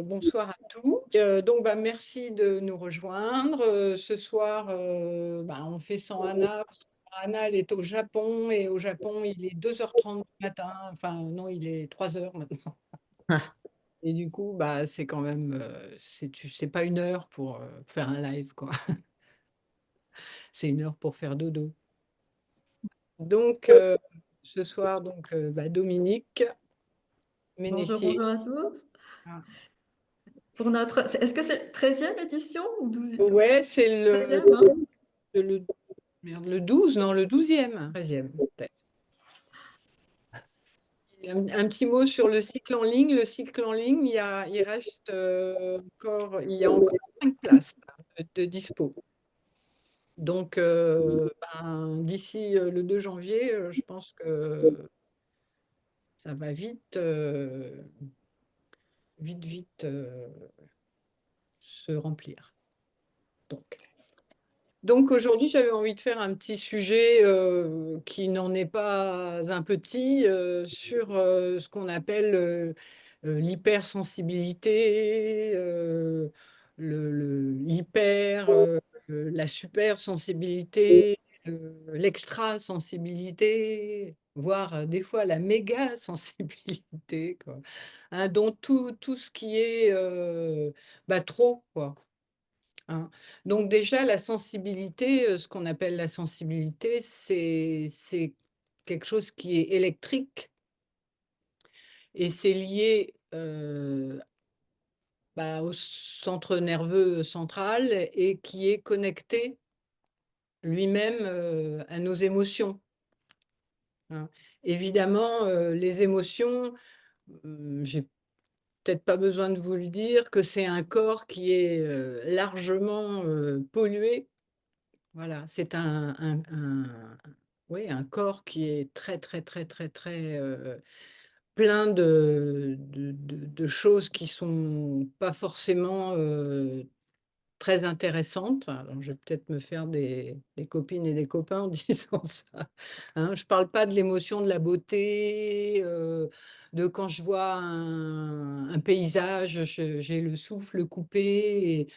bonsoir à tous. Donc, merci de nous rejoindre. Ce soir, on fait sans Anna, parce que Anna, elle est au Japon et au Japon, il est 2h30 du matin. Enfin, non, il est 3h maintenant. Ah, Et du coup, c'est quand même, c'est pas une heure pour faire un live, quoi. C'est une heure pour faire dodo. Donc, ce soir, Dominique bonjour, Ménessier. bonjour à tous. Ah. Pour notre, est-ce que c'est 13e édition ou 12e? Ouais, c'est 13e, hein? le, merde, le 12, non, le 12e. 13e, peut-être. Un petit mot sur le cycle en ligne. Le cycle en ligne, il reste encore, il y a encore 5 places de dispo. Donc, d'ici le 2 janvier, je pense que ça va vite, vite se remplir. Donc aujourd'hui, j'avais envie de faire un petit sujet qui n'en est pas un petit sur ce qu'on appelle l'hypersensibilité, l'hyper, la supersensibilité, l'extrasensibilité, voire des fois la méga sensibilité, quoi. Hein, dont tout ce qui est trop, quoi. Hein. Donc déjà, la sensibilité, ce qu'on appelle la sensibilité, c'est quelque chose qui est électrique et c'est lié au centre nerveux central et qui est connecté lui-même à nos émotions. Hein. Évidemment, les émotions, j'ai peut-être pas besoin de vous le dire, que c'est un corps qui est largement pollué. Voilà, c'est oui, un corps qui est très, très, très, très, très, plein de choses qui sont pas forcément, très intéressantes. Alors je vais peut-être me faire des copines et des copains en disant ça, hein. Je parle pas de l'émotion de la beauté, de quand je vois un paysage, j'ai le souffle coupé et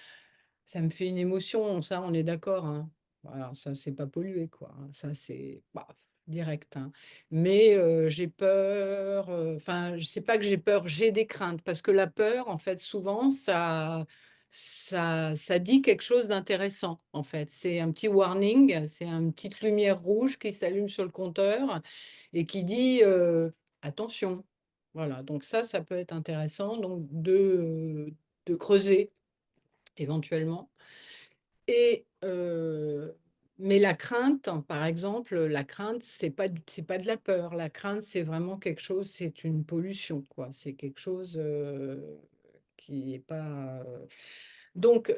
ça me fait une émotion, ça, on est d'accord, hein. Voilà, ça, c'est pas pollué, quoi, hein. Ça, c'est paf, direct, hein. Mais j'ai peur, enfin, je sais pas que j'ai peur, j'ai des craintes parce que la peur, en fait, souvent, ça dit quelque chose d'intéressant, en fait. C'est un petit warning, c'est une petite lumière rouge qui s'allume sur le compteur et qui dit, «Attention». Voilà, donc ça peut être intéressant donc de creuser éventuellement. Et mais la crainte, par exemple, la crainte, c'est pas de la peur. La crainte, c'est vraiment quelque chose, c'est une pollution, quoi. C'est quelque chose, qui est pas, donc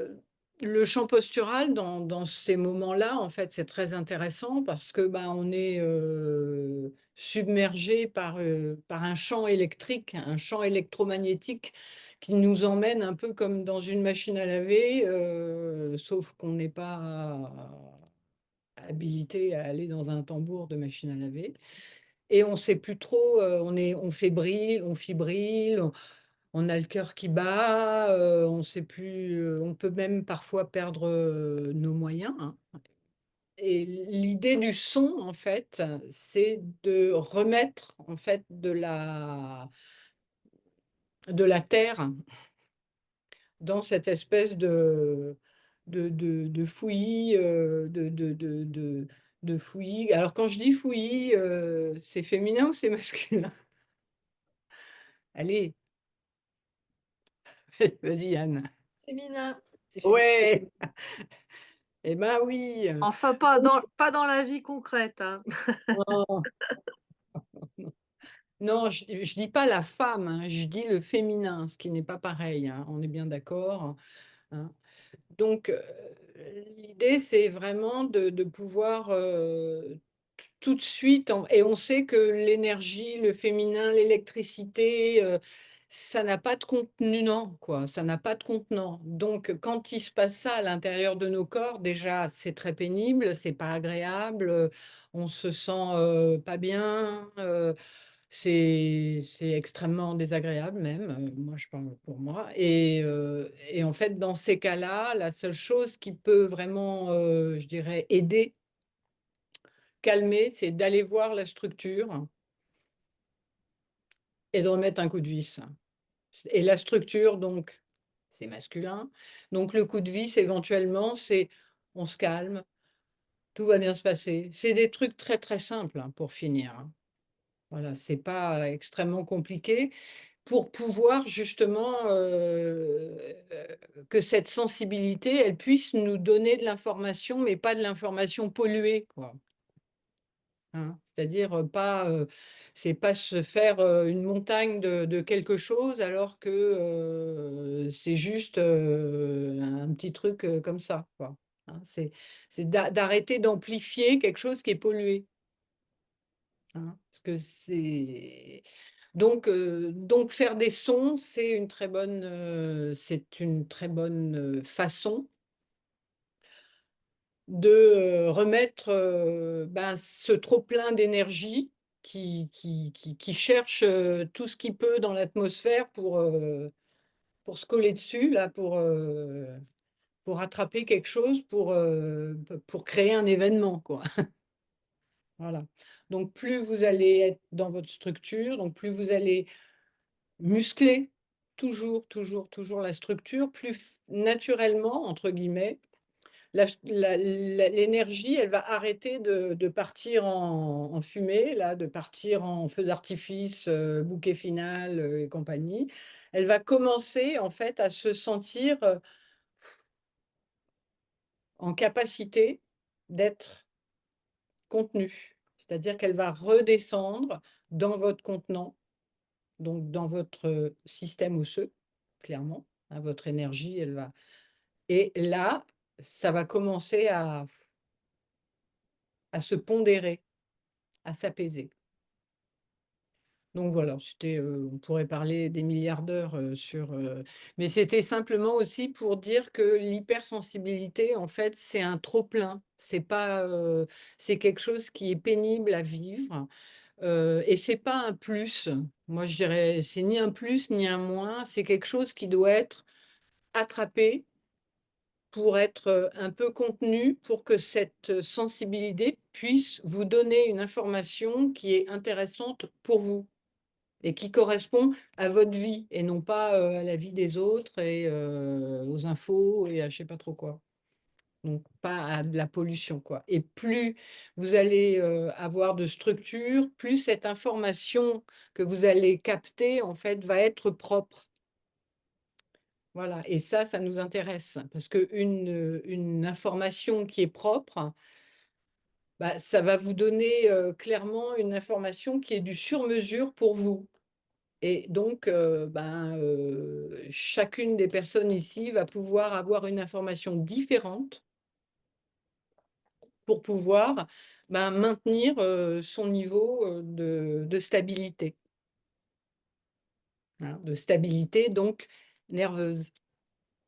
le chant postural dans ces moments-là, en fait, c'est très intéressant parce que, on est, submergé par un champ électrique, un champ électromagnétique qui nous emmène un peu comme dans une machine à laver, sauf qu'on n'est pas habilité à aller dans un tambour de machine à laver et on sait plus trop, on fébrile, on fibrile, on a le cœur qui bat, on sait plus, on peut même parfois perdre, nos moyens, hein, et l'idée du son, en fait, c'est de remettre, en fait, de la terre dans cette espèce de fouillis, de fouillis. Alors quand je dis fouillis, c'est féminin ou c'est masculin? Allez, vas-y Anne. Féminin. C'est féminin. Ouais! Eh ben oui, Enfin, pas dans la vie concrète, hein. non, non, je dis pas la femme, hein, je dis le féminin, ce qui n'est pas pareil, hein, on est bien d'accord, hein. Donc, l'idée, c'est vraiment de pouvoir, tout de suite et on sait que l'énergie, le féminin, l'électricité, ça n'a pas de contenant, quoi, ça n'a pas de contenant. Donc, quand il se passe ça à l'intérieur de nos corps, déjà, c'est très pénible, c'est pas agréable, on se sent, pas bien, c'est extrêmement désagréable même, moi je parle pour moi et en fait, dans ces cas-là, la seule chose qui peut vraiment, je dirais aider, calmer, c'est d'aller voir la structure et de remettre un coup de vis et la structure donc, c'est masculin, donc le coup de vis éventuellement, c'est on se calme, tout va bien se passer. C'est des trucs très, très simples, hein, pour finir, hein. Voilà, c'est pas extrêmement compliqué pour pouvoir justement, que cette sensibilité, elle puisse nous donner de l'information, mais pas de l'information polluée, quoi, hein. C'est-à-dire, pas, c'est pas se faire, une montagne de quelque chose alors que, c'est juste, un petit truc, comme ça, quoi, hein. C'est d'arrêter d'amplifier quelque chose qui est pollué. Hein, parce que donc faire des sons, c'est une très bonne, façon de, remettre, ben, ce trop plein d'énergie qui cherche, tout ce qu'il peut dans l'atmosphère pour se coller dessus là, pour attraper quelque chose, pour créer un événement, quoi. Voilà. Donc plus vous allez être dans votre structure, donc plus vous allez muscler toujours, toujours, toujours la structure, plus f «naturellement» entre guillemets, l'énergie, elle va arrêter de partir en fumée là, de partir en feu d'artifice, bouquet final, et compagnie. Elle va commencer en fait à se sentir, en capacité d'être contenue. C'est-à-dire qu'elle va redescendre dans votre contenant. Donc dans votre, système osseux, clairement, hein, votre énergie, elle va et là, ça va commencer à se pondérer, à s'apaiser. Donc voilà, on pourrait parler des milliards d'heures, mais c'était simplement aussi pour dire que l'hypersensibilité, en fait, c'est un trop plein. C'est pas, c'est quelque chose qui est pénible à vivre. Et c'est pas un plus. Moi, je dirais, c'est ni un plus ni un moins, c'est quelque chose qui doit être attrapé pour être, un peu contenu, pour que cette, sensibilité puisse vous donner une information qui est intéressante pour vous et qui correspond à votre vie et non pas, à la vie des autres et aux infos et à je sais pas trop quoi. Donc pas à de la pollution, quoi et plus vous allez, avoir de structure, plus cette information que vous allez capter, en fait, va être propre. Voilà et ça nous intéresse parce une information qui est propre, bah, ça va vous donner, clairement une information qui est du sur mesure pour vous et donc ben, chacune des personnes ici va pouvoir avoir une information différente pour pouvoir, ben, maintenir, son niveau, de stabilité, hein, de stabilité donc nerveuse,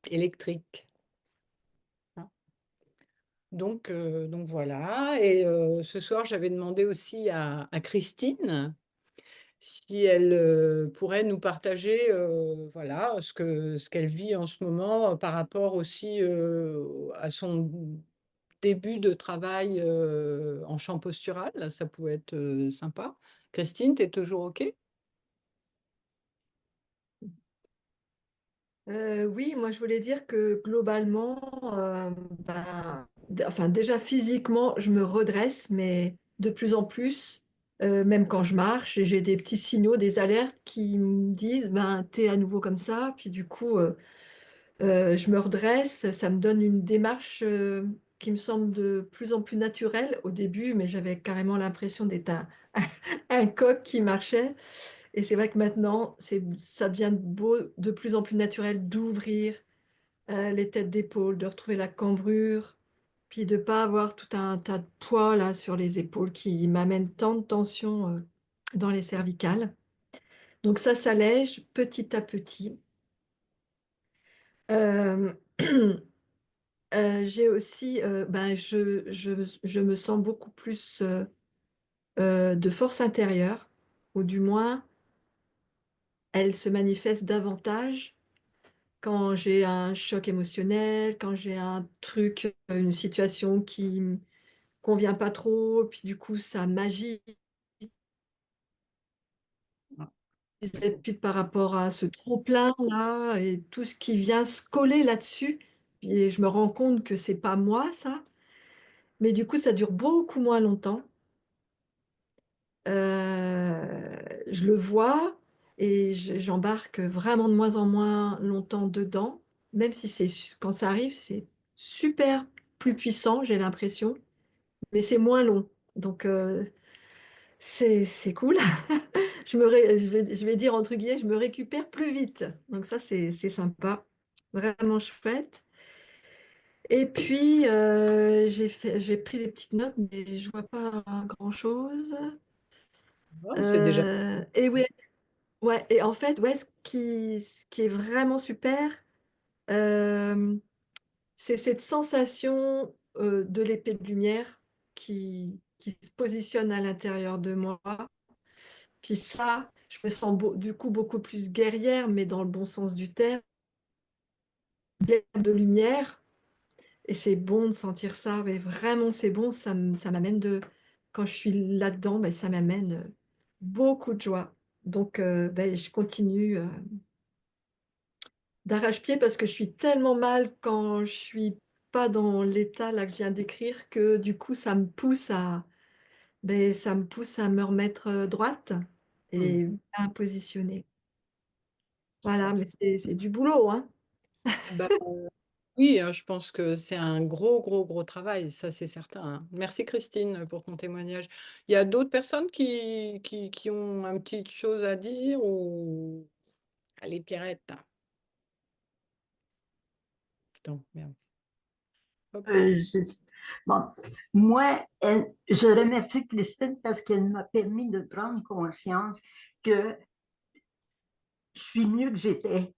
électrique, hein. Donc voilà et ce soir, j'avais demandé aussi à Christine si elle, pourrait nous partager, voilà, ce qu'elle vit en ce moment, par rapport aussi, à son début de travail, en chant postural, ça pouvait être, sympa. Christine, tu es toujours OK? Oui, moi je voulais dire que globalement, enfin déjà physiquement, je me redresse, mais de plus en plus, même quand je marche, et j'ai des petits signaux, des alertes qui me disent, ben t'es à nouveau comme ça, puis du coup, je me redresse, ça me donne une démarche qui me semble de plus en plus naturelle au début, mais j'avais carrément l'impression d'être un coq qui marchait. Et c'est vrai que maintenant, ça devient de plus en plus naturel d'ouvrir les têtes d'épaule, de retrouver la cambrure, puis de ne pas avoir tout un tas de poids là sur les épaules qui m'amènent tant de tension dans les cervicales. Donc ça s'allège petit à petit. Euh, j'ai aussi, je me sens beaucoup plus de force intérieure. ou du moins, elle se manifeste davantage quand j'ai un choc émotionnel, quand j'ai un truc, une situation qui me convient pas trop, puis du coup, ça m'agite. Ah, Puis par rapport à ce trop-plein là et tout ce qui vient se coller là-dessus. Et je me rends compte que c'est pas moi, ça. Mais du coup, ça dure beaucoup moins longtemps. Je le vois et j'embarque vraiment de moins en moins longtemps dedans, même si quand ça arrive, c'est super plus puissant, j'ai l'impression, mais c'est moins long. Donc, c'est cool. Je vais dire entre guillemets, je me récupère plus vite. Donc ça, c'est sympa, vraiment chouette. Et puis, j'ai pris des petites notes, mais je vois pas grand-chose. c'est déjà. Et oui, ouais, et en fait, ouais, ce qui est vraiment super, euh, c'est cette sensation de l'épée de lumière qui se positionne à l'intérieur de moi. Puis ça, je me sens du coup beaucoup plus guerrière, mais dans le bon sens du terme, guerrière de lumière. Et c'est bon de sentir ça, mais vraiment c'est bon, ça m'amène quand je suis là-dedans, ben, ça m'amène beaucoup de joie. Donc ben, je continue d'arrache-pied parce que je suis tellement mal quand je suis pas dans l'état là que je viens d'écrire que du coup ça me pousse à me remettre droite Hmm. et à me positionner. Voilà, mais c'est du boulot, hein. Bah, oui, hein, je pense que c'est un gros, gros, gros travail, ça c'est certain, hein. Merci Christine pour ton témoignage. Il y a d'autres personnes qui ont une petite chose à dire ou... Allez, Pierrette. Attends, merde. Hop. Je- bon, moi, je remercie Christine parce qu'elle m'a permis de prendre conscience que je suis mieux que j'étais,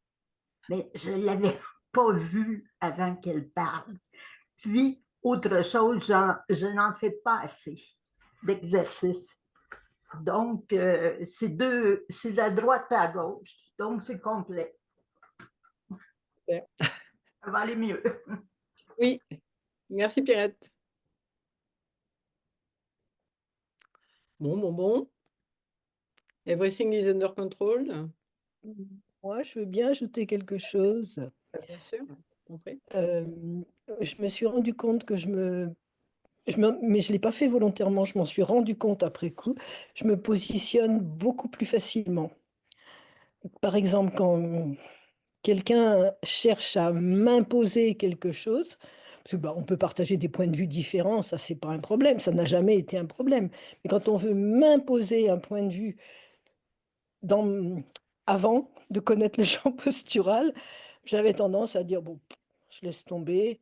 mais je ne l'avais pas vu avant qu'elle parle. Puis, autre chose, je n'en fais pas assez d'exercice. Donc, c'est de la droite à gauche. Donc, c'est complet. Super. Ça va aller mieux. Oui, merci Pierrette. Bon, bon, bon. Everything is under control. Moi, je veux bien ajouter quelque chose. Bien sûr, compris. Euh, je me suis rendu compte que mais je ne l'ai pas fait volontairement, je m'en suis rendu compte après coup, je me positionne beaucoup plus facilement. Par exemple, quand quelqu'un cherche à m'imposer quelque chose, parce que, bah, on peut partager des points de vue différents, ça, c'est pas un problème, ça n'a jamais été un problème. Mais quand on veut m'imposer un point de vue dans, avant de connaître le champ postural, j'avais tendance à dire, bon, je laisse tomber,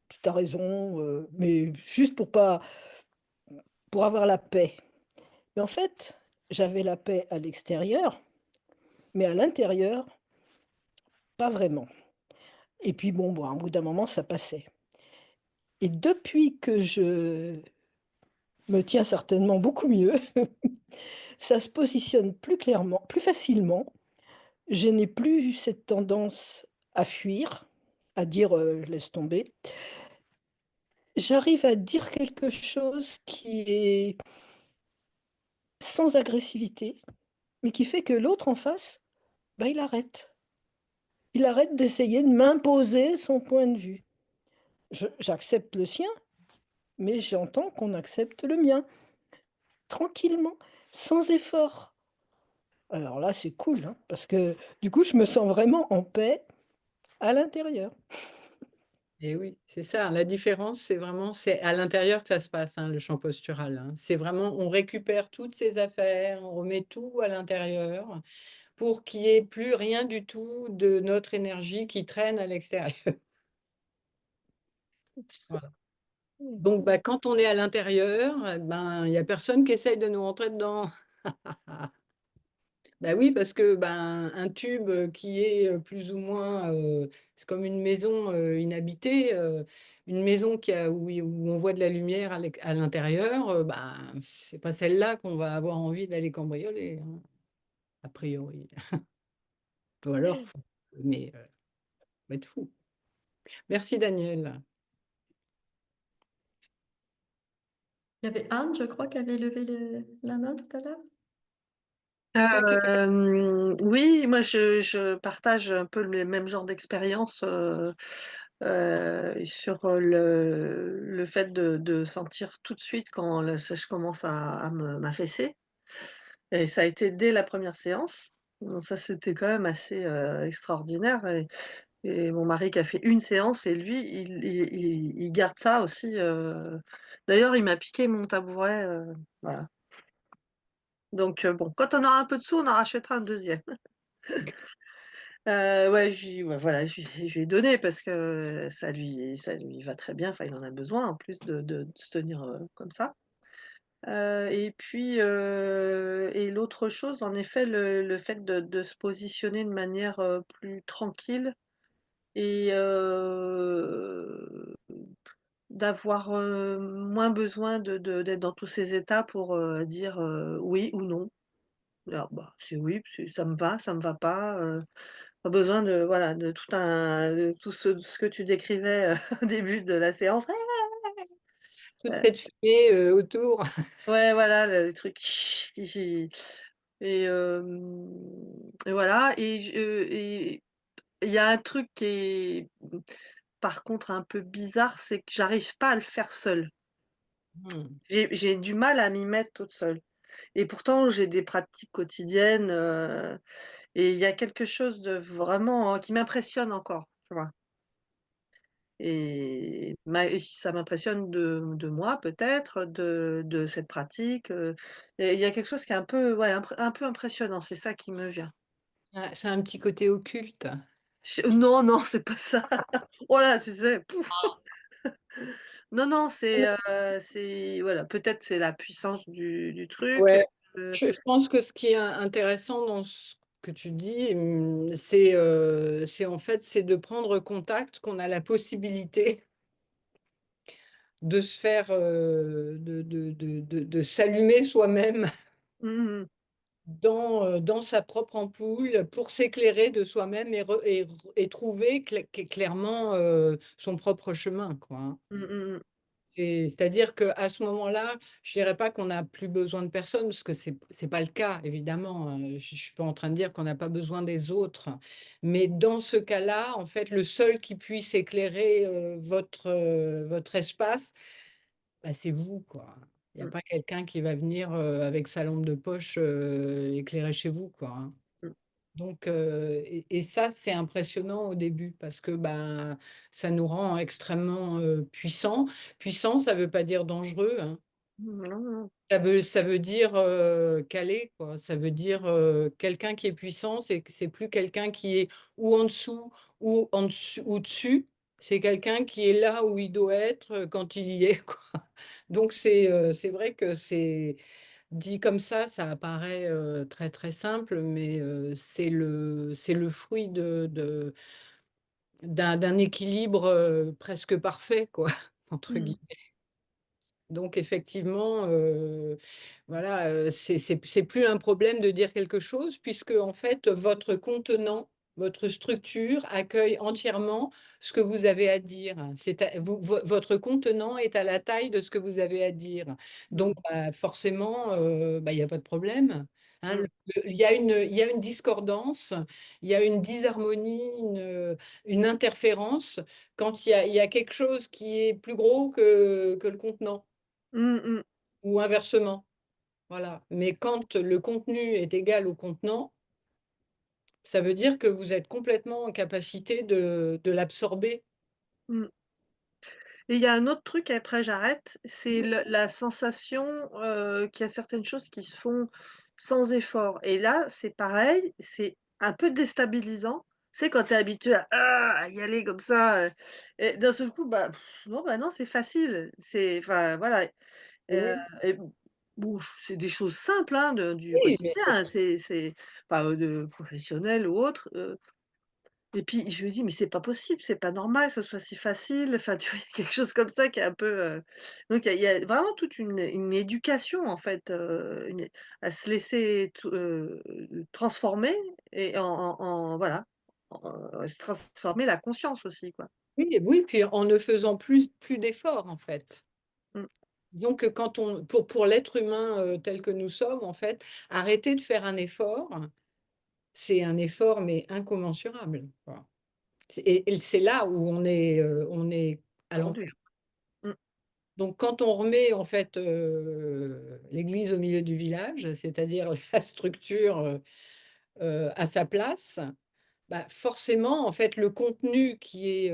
tu as raison, mais juste pour avoir la paix. Mais en fait, j'avais la paix à l'extérieur, mais à l'intérieur, pas vraiment. Et puis bon, à un bout d'un moment, ça passait. Et depuis que je me tiens certainement beaucoup mieux, ça se positionne plus clairement, plus facilement. Je n'ai plus cette tendance à fuir, à dire laisse tomber. J'arrive à dire quelque chose qui est sans agressivité, mais qui fait que l'autre en face, ben, il arrête. Il arrête d'essayer de m'imposer son point de vue. J'accepte le sien, mais j'entends qu'on accepte le mien, tranquillement, sans effort. Alors là, c'est cool, hein, parce que du coup, je me sens vraiment en paix à l'intérieur. Et oui, c'est ça, hein. La différence, c'est vraiment, c'est à l'intérieur que ça se passe, hein, le champ postural, hein. C'est vraiment, on récupère toutes ces affaires, on remet tout à l'intérieur pour qu'il n'y ait plus rien du tout de notre énergie qui traîne à l'extérieur. Voilà. Donc, bah, quand on est à l'intérieur, ben, il n'y a personne qui essaye de nous rentrer dedans. Bah oui, parce que ben, un tube qui est plus ou moins, c'est comme une maison inhabitée, une maison où on voit de la lumière à l'intérieur, ben, c'est pas celle-là qu'on va avoir envie d'aller cambrioler, hein, a priori. Ou alors, mais faut être fou. Merci Daniel. Il y avait Anne, je crois, qui avait levé la main tout à l'heure. C'est ça qui fait- Oui, moi je partage un peu le même genre d'expérience sur le fait de sentir tout de suite quand la sèche commence à m'affaisser. Et ça a été dès la première séance. Donc ça, c'était quand même assez extraordinaire. Et mon mari qui a fait une séance et lui, il garde ça aussi. D'ailleurs, il m'a piqué mon tabouret. Voilà. Donc bon, quand on aura un peu de sous, on en rachètera un deuxième. Ouais, ouais, voilà, je lui ai donné parce que ça lui va très bien. Enfin, il en a besoin en plus de se tenir comme ça. Et puis, et l'autre chose, en effet, le fait de se positionner de manière plus tranquille et d'avoir moins besoin d'être dans tous ces états pour dire oui ou non. Alors, bah, c'est oui, ça me va pas. Pas besoin de voilà, de tout ce que tu décrivais, au début de la séance. Toute Heu, cette fumée autour. ouais, voilà, le truc qui et voilà et il y a un truc qui est, par contre un peu bizarre, c'est que j'arrive pas à le faire seule. Hmm. J'ai du mal à m'y mettre toute seule et pourtant j'ai des pratiques quotidiennes, et il y a quelque chose de vraiment, qui m'impressionne encore, tu vois? Et ça m'impressionne de moi peut-être, de cette pratique, et il y a quelque chose qui est un peu, ouais, un peu impressionnant, c'est ça qui me vient. Ah, c'est un petit côté occulte. Non, non, c'est pas ça. Oh là, tu sais, pouf! Non, non, c'est voilà, peut-être c'est la puissance du truc, Ouais, heu, je pense que ce qui est intéressant dans ce que tu dis, c'est en fait, c'est de prendre contact, qu'on a la possibilité de se faire, de s'allumer soi-même mmh mh. dans sa propre ampoule pour s'éclairer de soi-même et trouver clairement, son propre chemin, quoi, hein. Mmh mh mh. C'est-à-dire qu'à ce moment-là, je dirais pas qu'on n'a plus besoin de personne, parce que c'est pas le cas évidemment, je suis pas en train de dire qu'on n'a pas besoin des autres. Mais dans ce cas-là, en fait, le seul qui puisse éclairer, votre espace, bah, c'est vous, quoi. Il y a Mmh pas quelqu'un qui va venir, avec sa lampe de poche, éclairer chez vous, quoi, hein. mh. Donc et ça, c'est impressionnant au début parce que, ben, ça nous rend extrêmement, puissants. Puissant, ça veut pas dire dangereux, hein. Non, non. Ça veut dire, calé, quoi. Ça veut dire, quelqu'un qui est puissant, c'est plus quelqu'un qui est ou en dessous ou en dessus ou dessus. C'est quelqu'un qui est là où il doit être, quand il y est, quoi. Donc c'est vrai que c'est dit comme ça apparaît, très, très simple, mais c'est le fruit d'un équilibre, presque «parfait» quoi, entre Mmh. guillemets. Donc effectivement, voilà, c'est plus un problème de dire quelque chose puisque en fait, votre contenant, votre structure accueille entièrement ce que vous avez à dire. C'est à vous votre contenant est à la taille de ce que vous avez à dire. Mmh. Donc bah, forcément, bah, il y a pas de problème, hein. Mmh. Il y a une discordance, il y a une disharmonie, une interférence quand il y a quelque chose qui est plus gros que le contenant. Mmh mh. Ou inversement, voilà. Mais quand le contenu est égal au contenant, ça veut dire que vous êtes complètement en capacité de l'absorber. Mmh. Et il y a un autre truc, après j'arrête, c'est Mmh. la sensation, qu'il y a certaines choses qui se font sans effort et là, c'est pareil, c'est un peu déstabilisant. Tu sais, quand tu es habitué à y aller comme ça, et d'un seul coup, bah, non, bah, non, c'est facile. C'est enfin, voilà, Oui. et bon, c'est des choses simples, hein, du Oui, mais quotidien, hein, c'est pas, de professionnel ou autre, et puis je me dis: «Mais c'est pas possible, c'est pas normal que ce soit si facile». Enfin, tu vois? Il y a quelque chose comme ça qui est un peu, donc il y a vraiment toute une éducation en fait, une à se laisser transformer et voilà, se transformer la conscience aussi, quoi. oui, oui, puis en ne faisant plus d'efforts, en fait. Mmh. Disons que quand on pour l'être humain, tel que nous sommes, en fait, arrêter de faire un effort, c'est un effort, mais incommensurable, quoi. Et c'est là où on est à Tendu. l'envers. Mmh. Donc quand on remet, en fait, l'église au milieu du village, c'est-à-dire la structure, à sa place, bah, forcément, en fait, le contenu qui est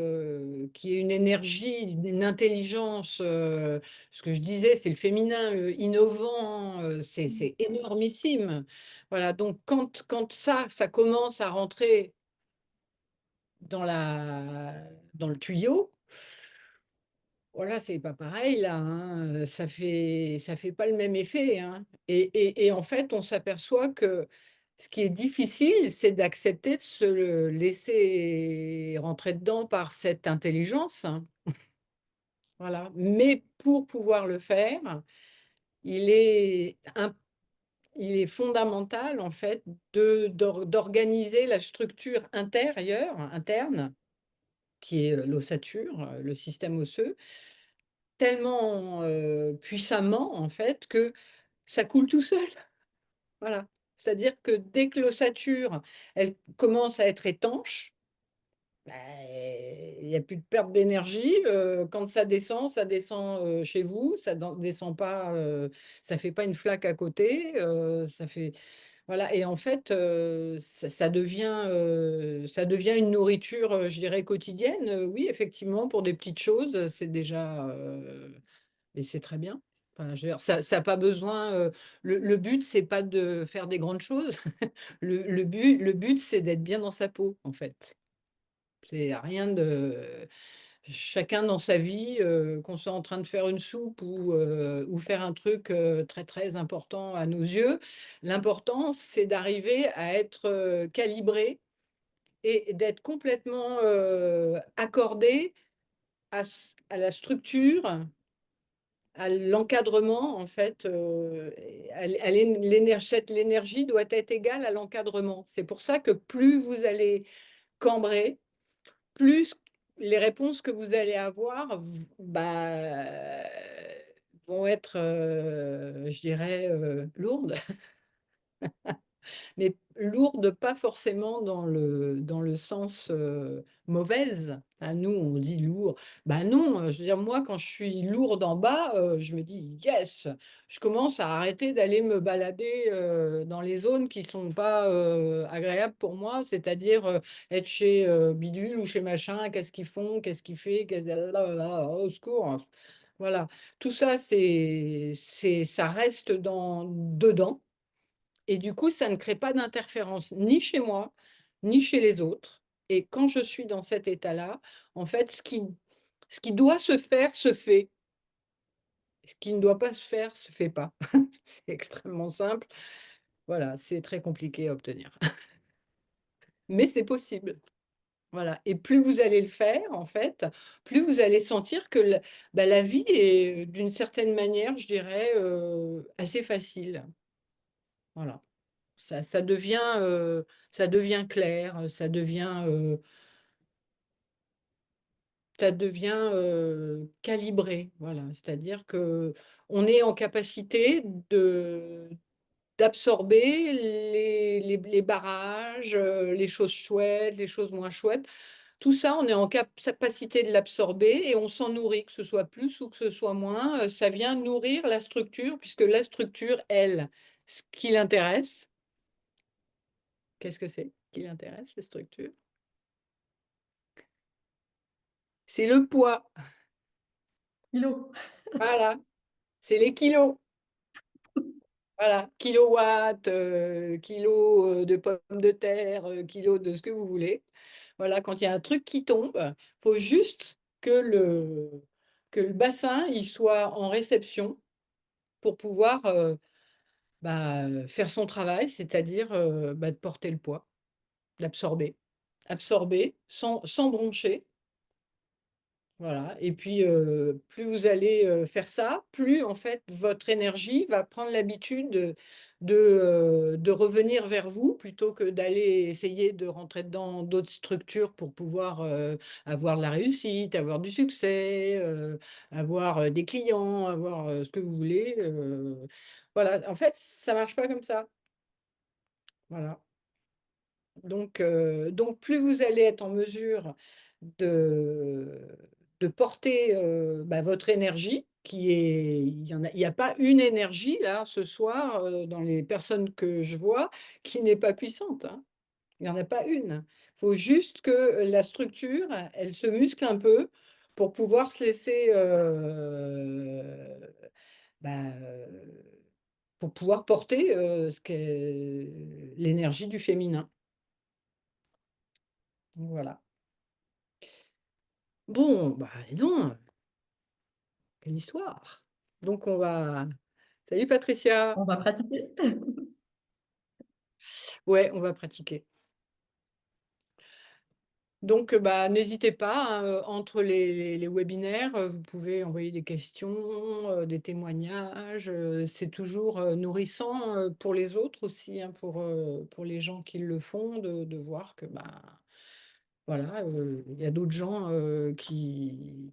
une énergie, une intelligence, ce que je disais, c'est le féminin, innovant, c'est énormissime. Voilà, donc quand ça commence à rentrer dans le tuyau, voilà, c'est pas pareil là, hein, ça fait pas le même effet, hein, et en fait, on s'aperçoit que ce qui est difficile, c'est d'accepter de se le laisser rentrer dedans par cette intelligence, hein, voilà. Mais pour pouvoir le faire, il est imp il est fondamental en fait d'organiser la structure interne, qui est, l'ossature, le système osseux, tellement, puissamment en fait que ça coule tout seul. Voilà. C'est-à-dire que dès que l'ossature, elle commence à être étanche, bah, il y a plus de perte d'énergie, quand ça descend, chez vous, ça descend pas, ça fait pas une flaque à côté, ça fait voilà, et en fait, ça devient une nourriture, je dirais quotidienne, oui, effectivement, pour des petites choses, c'est déjà, et c'est très bien. Enfin, je veux dire, ça a pas besoin, le but, c'est pas de faire des grandes choses. Le but, c'est d'être bien dans sa peau, en fait. C'est rien de chacun dans sa vie, qu'on soit en train de faire une soupe ou faire un truc, très, très important à nos yeux. L'important, c'est d'arriver à être, calibré et d'être complètement, accordé à la structure, à l'encadrement en fait, et l'énergie doit être égale à l'encadrement. C'est pour ça que plus vous allez cambrer, plus les réponses que vous allez avoir vont être, je dirais, lourdes. Mais lourde, pas forcément dans le sens, mauvaise. Ah nous, on dit lourd. Bah non, je veux dire, moi, quand je suis lourde en bas, je me dis: «Yes!» Je commence à arrêter d'aller me balader, dans les zones qui sont pas, agréables pour moi, c'est-à-dire, être chez, bidule ou chez machin. Qu'est-ce qu'ils font? Qu'est-ce qu'il fait? Qu'est au secours! Voilà. Tout ça, ça reste dedans. Et du coup, ça ne crée pas d'interférence ni chez moi, ni chez les autres. Et quand je suis dans cet état-là, en fait, ce qui doit se faire, se fait. Ce qui ne doit pas se faire, se fait pas. C'est extrêmement simple. Voilà, c'est très compliqué à obtenir. Mais c'est possible. Voilà, et plus vous allez le faire, en fait, plus vous allez sentir que la vie est, d'une certaine manière, je dirais, assez facile. Voilà. Ça devient clair, ça devient calibré, voilà. C'est-à-dire que on est en capacité d'absorber les barrages, les choses chouettes, les choses moins chouettes. Tout ça, on est en capacité de l'absorber et on s'en nourrit, que ce soit plus ou que ce soit moins, ça vient nourrir la structure puisque la structure, elle, ce qui l'intéresse, qu'est-ce que c'est qui l'intéresse, les structures? C'est le poids, Kilo. voilà, c'est les kilos, voilà, kilowatts, kilos, de pommes de terre, kilos de ce que vous voulez. Voilà, quand il y a un truc qui tombe, faut juste que le bassin, il soit en réception pour pouvoir faire son travail, c'est-à-dire de porter le poids, d'absorber. Absorber sans broncher. Voilà, et puis plus vous allez faire ça, plus en fait votre énergie va prendre l'habitude de revenir vers vous plutôt que d'aller essayer de rentrer dans d'autres structures pour pouvoir avoir de la réussite, avoir du succès, avoir des clients, avoir ce que vous voulez. Voilà, en fait, ça marche pas comme ça. Voilà. Donc plus vous allez être en mesure de, de porter votre énergie, il y a pas une énergie là ce soir dans les personnes que je vois qui n'est pas puissante, hein. Il n'y en a pas une. Il faut juste que la structure, elle se muscle un peu pour pouvoir se laisser, bah, pour pouvoir porter ce qu'est l'énergie du féminin. Voilà. Bon, dis donc, quelle histoire. Donc on va salut Patricia. On va pratiquer. Ouais, on va pratiquer. Donc n'hésitez pas, hein, entre les webinaires, vous pouvez envoyer des questions, des témoignages, c'est toujours, nourrissant, pour les autres aussi, hein, pour les gens qui le font de voir que, voilà, il y a d'autres gens, qui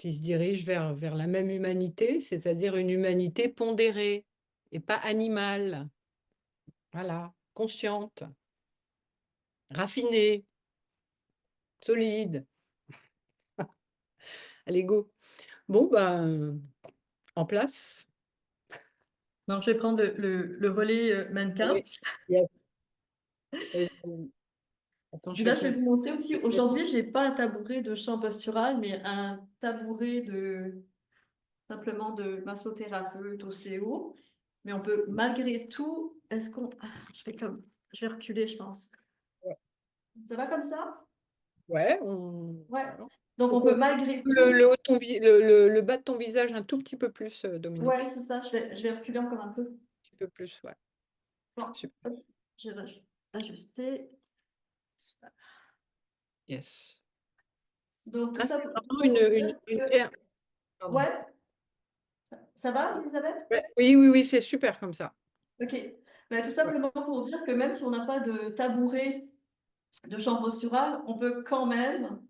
se dirigent vers la même humanité, c'est-à-dire une humanité pondérée et pas animale. Voilà, consciente, raffinée, solide. Allez, go. Bon, en place. Donc, je vais prendre le relais mannequin. Oui. Yes. Attends, je Puis vais là, te je vais mettre. vous montrer aussi, aujourd'hui, j'ai pas un tabouret de champ postural, mais un tabouret simplement de massothérapeute, ostéo. Mais on peut malgré tout, je vais reculer, je pense. Ouais, Ça va comme ça? ouais, Ouais. voilà. Donc, Faut on qu'on peut malgré le tout, haut de ton le bas de ton visage un tout petit peu plus, ouais, Dominique. c'est ça, je vais reculer encore un peu. Un petit peu plus, ouais. Bon, Super. hop, je vais ajuster. Yes. Donc, tout Ah, ça c'est pour vraiment pour dire une que, paire. Pardon. ouais, ça va, Elisabeth? Ouais, oui, oui, oui, c'est super comme ça. Ok. Ben, tout Ouais. simplement pour dire que même si on n'a pas de tabouret de champ postural, on peut quand même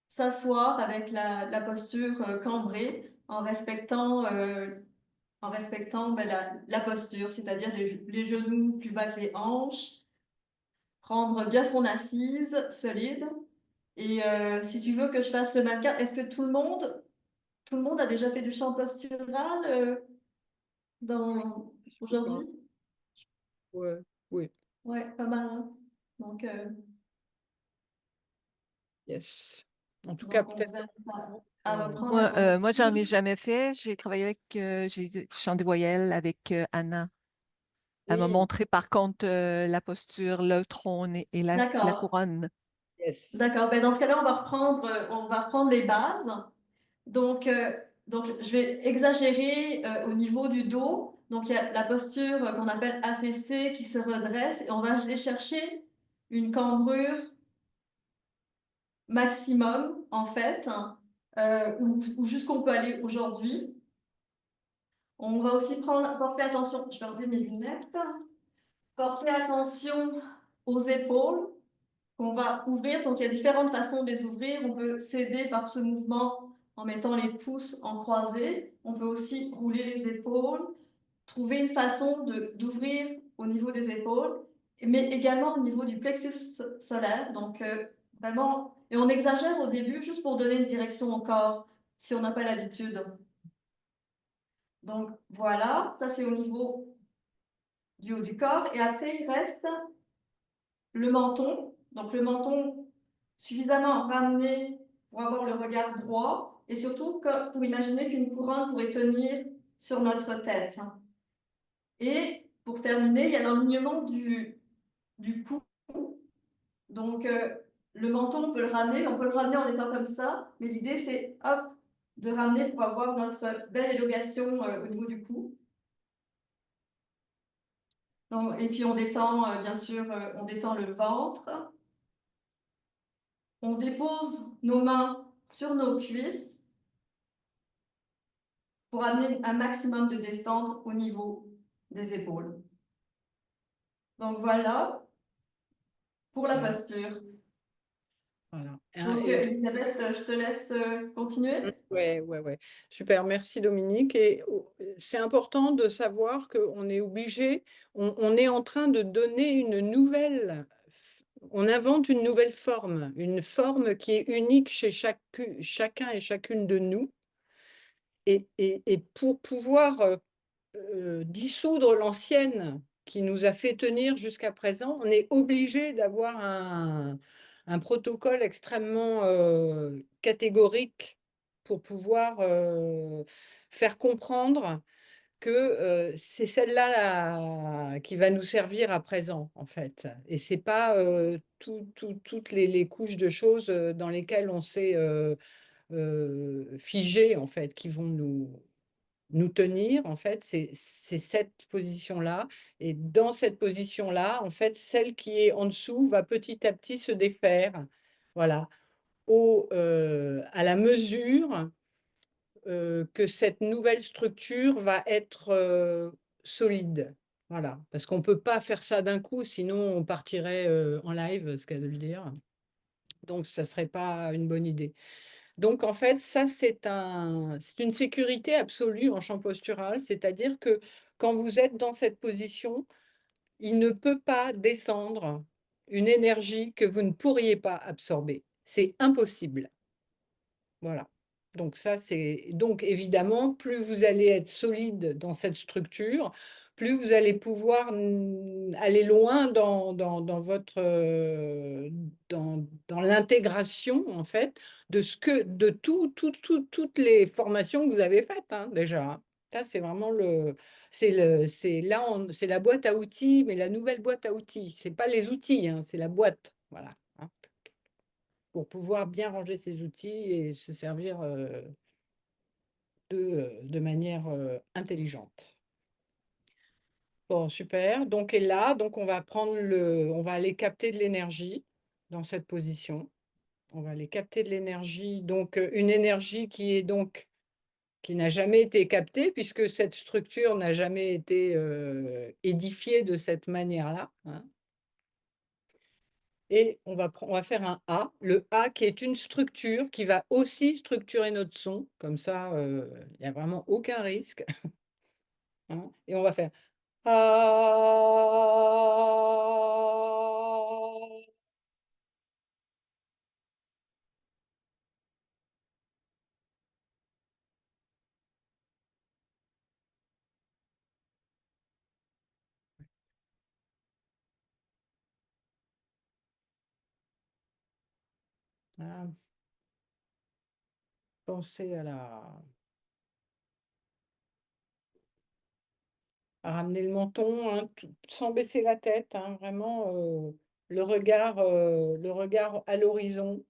s'asseoir avec la posture cambrée en respectant la posture, c'est-à-dire les genoux plus bas que les hanches, prendre bien son assise solide. Et si tu veux que je fasse le mannequin, est-ce que tout le monde a déjà fait du champ postural Super. aujourd'hui? Ouais, oui, Ouais, pas mal, hein? Donc, yes. En tout cas, donc on peut-être. vous invite à reprendre la Moi, j'en ai posture. jamais fait. J'ai travaillé avec, j'ai chanté voyelle avec Anna. Elle m'a Oui, montré par contre la posture, le trône et la D'accord. couronne. yes. D'accord. Ben, dans ce cas-là, on va reprendre les bases. Donc, donc je vais exagérer au niveau du dos. Donc, il y a la posture qu'on appelle affaissée qui se redresse et on va aller chercher une cambrure maximum, en fait, ou jusqu'où on peut aller aujourd'hui. On va aussi porter attention, je vais enlever mes lunettes, porter attention aux épaules qu'on va ouvrir. Donc, il y a différentes façons de les ouvrir. On peut s'aider par ce mouvement en mettant les pouces en croisée. On peut aussi rouler les épaules, trouver une façon d'ouvrir au niveau des épaules, mais également au niveau du plexus solaire. Donc, vraiment, et on exagère au début juste pour donner une direction au corps, si on n'a pas l'habitude. Donc, voilà, ça c'est au niveau du haut du corps. Et après, il reste le menton. Donc, le menton suffisamment ramené pour avoir le regard droit et surtout pour imaginer qu'une couronne pourrait tenir sur notre tête. Et pour terminer, il y a l'alignement du cou. Donc, le menton, on peut le ramener en étant comme ça, mais l'idée, c'est hop, de ramener pour avoir notre belle élongation au niveau du cou. Donc, et puis on détend, bien sûr, on détend le ventre. On dépose nos mains sur nos cuisses pour amener un maximum de détente au niveau des épaules. Donc voilà pour la posture. Voilà. Donc Elisabeth, je te laisse continuer. Ouais. Super, merci Dominique. Et c'est important de savoir qu'on est obligé, on est en train de donner une nouvelle, on invente une forme qui est unique chez chacun et chacune de nous. Et pour pouvoir dissoudre l'ancienne qui nous a fait tenir jusqu'à présent, on est obligé d'avoir un protocole extrêmement catégorique pour pouvoir faire comprendre que c'est celle-là qui va nous servir à présent, en fait. Et c'est pas toutes les couches de choses dans lesquelles on s'est figé, en fait, qui vont nous tenir, en fait, c'est cette position-là. Et dans cette position-là, en fait, celle qui est en dessous va petit à petit se défaire. Voilà. À la mesure que cette nouvelle structure va être solide. Voilà. Parce qu'on ne peut pas faire ça d'un coup, sinon on partirait en live, ce qu'elle veut dire. Donc, ça ne serait pas une bonne idée. Donc, en fait, ça, c'est une sécurité absolue en champ postural, c'est-à-dire que quand vous êtes dans cette position, il ne peut pas descendre une énergie que vous ne pourriez pas absorber. C'est impossible. Voilà. Donc ça, donc évidemment, plus vous allez être solide dans cette structure, plus vous allez pouvoir aller loin dans votre dans l'intégration en fait de toutes les formations que vous avez faites hein, déjà. Hein. Ça, c'est vraiment c'est la boîte à outils, mais la nouvelle boîte à outils. C'est pas les outils, hein, c'est la boîte. Voilà. Hein, pour pouvoir bien ranger ses outils et se servir de manière intelligente. Bon, super. Donc, et là, donc on va on va aller capter de l'énergie dans cette position. On va aller capter de l'énergie. Donc, une énergie qui n'a jamais été captée puisque cette structure n'a jamais été édifiée de cette manière-là. Hein. Et on va faire un A, le A qui est une structure qui va aussi structurer notre son, comme ça, il n'y a vraiment aucun risque. Hein. Et on va faire A. Ah, pensez à ramener le menton, hein, sans baisser la tête, hein, vraiment le regard à l'horizon.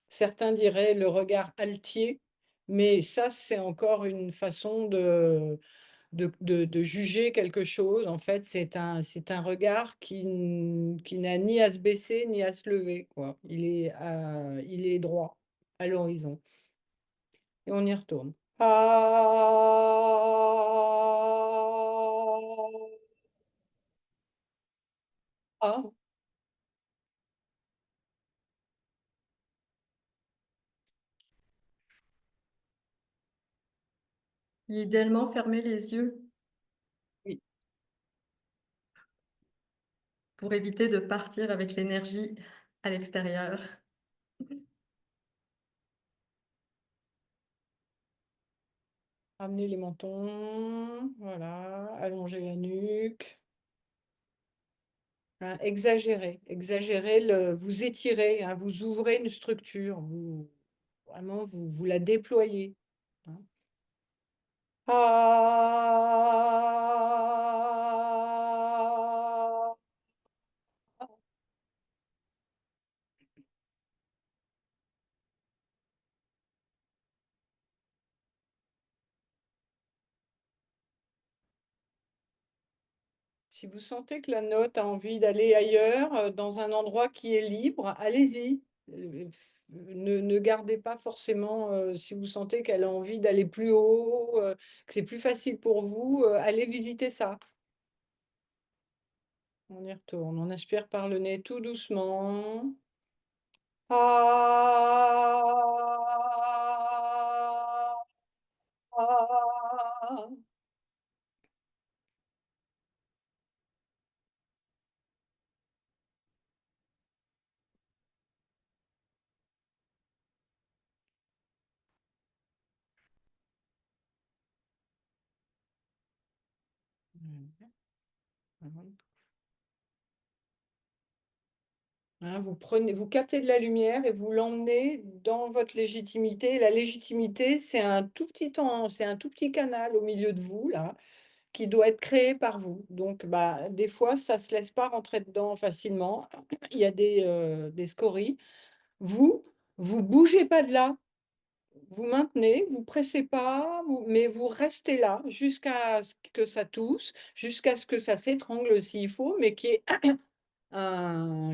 Certains diraient le regard altier, mais ça, c'est encore une façon de juger quelque chose. En fait, c'est un regard qui n'a ni à se baisser ni à se lever, quoi. Il est droit à l'horizon. Et on y retourne. Ah. Idéalement, fermer les yeux Oui. pour éviter de partir avec l'énergie à l'extérieur. Ramener les mentons, voilà, allonger la nuque. Hein, exagérer, vous étirez, hein, vous ouvrez une structure, vraiment, vous la déployez. Hein. Ah. Si vous sentez que la note a envie d'aller ailleurs, dans un endroit qui est libre, allez-y. Ne gardez pas forcément, si vous sentez qu'elle a envie d'aller plus haut, que c'est plus facile pour vous, allez visiter ça. On y retourne. On inspire par le nez tout doucement. Ah, ah. Mhm. Hein, vous captez de la lumière et vous l'emmenez dans votre légitimité. La légitimité, c'est un tout petit c'est un tout petit canal au milieu de vous, là, qui doit être créé par vous. Donc, bah, des fois, ça ne se laisse pas rentrer dedans facilement. Il y a des scories. Vous, vous bougez pas de là. Vous maintenez, vous pressez pas, mais vous restez là jusqu'à ce que ça tousse, jusqu'à ce que ça s'étrangle s'il faut, mais qu'il y ait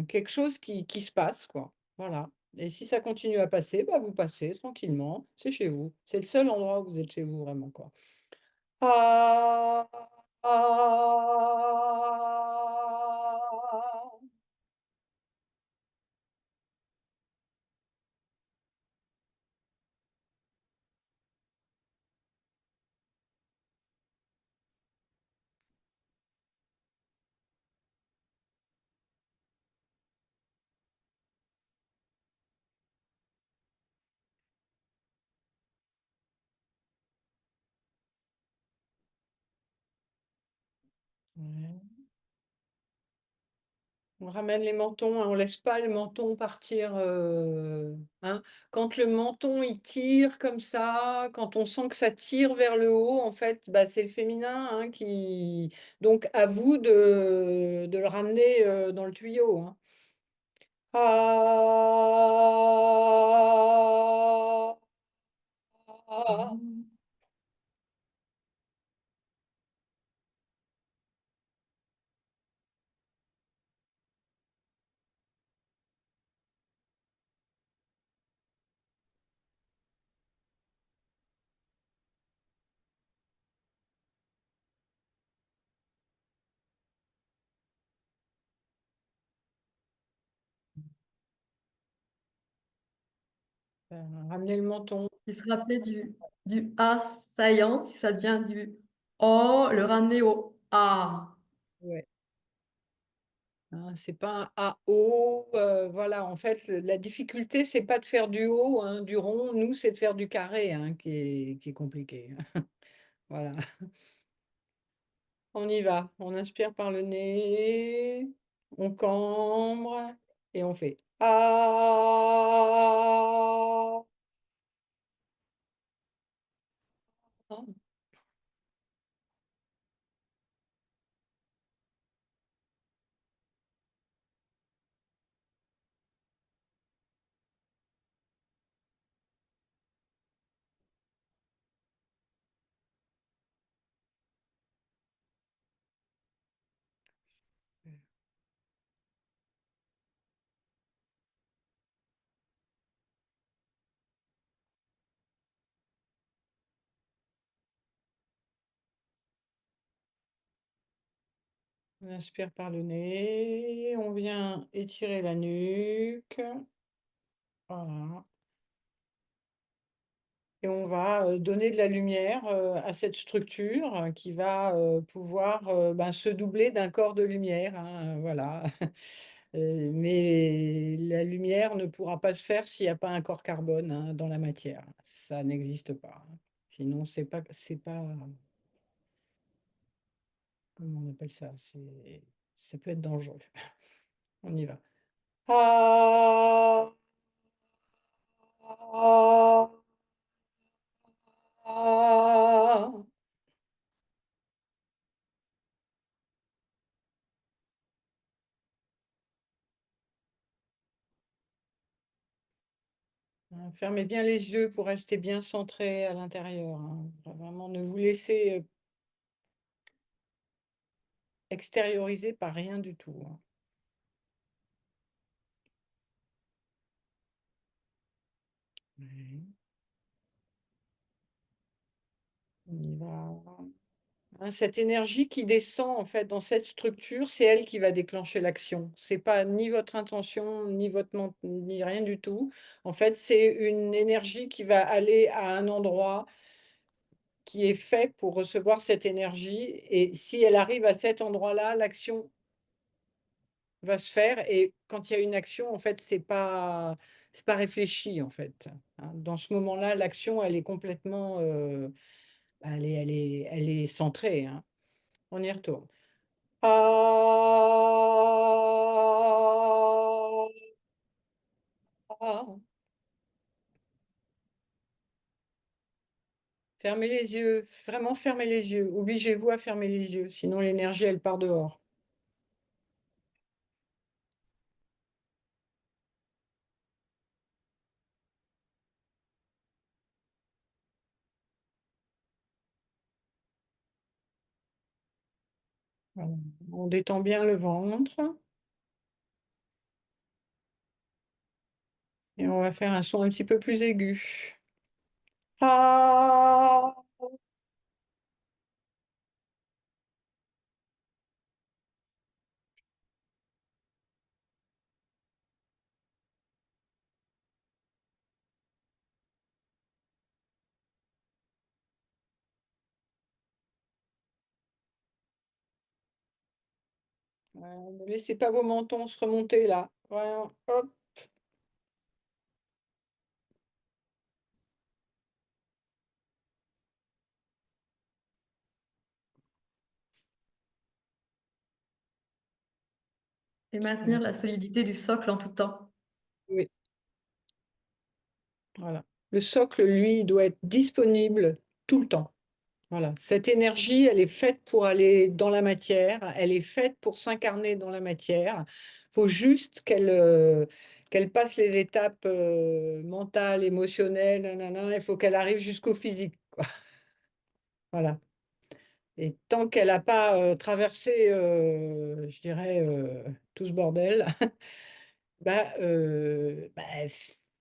quelque chose qui se passe, quoi. Voilà. Et si ça continue à passer, bah, vous passez tranquillement, c'est chez vous. C'est le seul endroit où vous êtes chez vous vraiment, quoi. Ah, ah. Ouais. On ramène les mentons, hein, on laisse pas le menton partir, hein. Quand le menton, il tire comme ça, quand on sent que ça tire vers le haut, en fait, bah, c'est le féminin, hein, qui donc à vous de le ramener, dans le tuyau, hein. Ah, ah. Ramener le menton. Il se rappelait du A saillant, si ça devient du O, le ramener au A. Ouais. Hein, c'est pas un A-O, voilà, en fait, la difficulté, c'est pas de faire du haut, hein, du rond, nous, c'est de faire du carré, hein, qui est compliqué. Voilà, on y va. On inspire par le nez, on cambre et on fait Ah. On inspire par le nez, on vient étirer la nuque. Voilà. Et on va donner de la lumière à cette structure qui va pouvoir ben, se doubler d'un corps de lumière, hein, voilà. Mais la lumière ne pourra pas se faire s'il n'y a pas un corps carbone, hein, dans la matière. Ça n'existe pas, hein. Sinon, c'est pas, comment on appelle ça? Ça peut être dangereux. On y va. Ah, ah, ah. Hein, fermez bien les yeux pour rester bien centré à l'intérieur, hein. Vraiment, ne vous laissez extériorisé par rien du tout, hein. Ouais. On y va. Hein, cette énergie qui descend en fait dans cette structure, c'est elle qui va déclencher l'action. C'est pas ni votre intention, ni ni rien du tout. En fait, c'est une énergie qui va aller à un endroit qui est fait pour recevoir cette énergie. Et si elle arrive à cet endroit-là, l'action va se faire. Et quand il y a une action, en fait, c'est pas réfléchi en fait, hein. Dans ce moment-là, l'action, elle est complètement, elle est centrée, hein. On y retourne. Ah, ah. Fermez les yeux, vraiment fermez les yeux. Obligez-vous à fermer les yeux, sinon l'énergie, elle part dehors. Voilà. On détend bien le ventre. Et on va faire un son un petit peu plus aigu. Ah, ne laissez pas vos mentons se remonter là. Voilà, hop. Et maintenir la solidité du socle en tout temps. Oui, voilà. Le socle, lui, doit être disponible tout le temps. Voilà. Cette énergie, elle est faite pour aller dans la matière, elle est faite pour s'incarner dans la matière. Il faut juste qu'elle passe les étapes mentales, émotionnelles, nanana. Il faut qu'elle arrive jusqu'au physique, quoi. Voilà. Et tant qu'elle n'a pas traversé, je dirais, tout ce bordel, bah,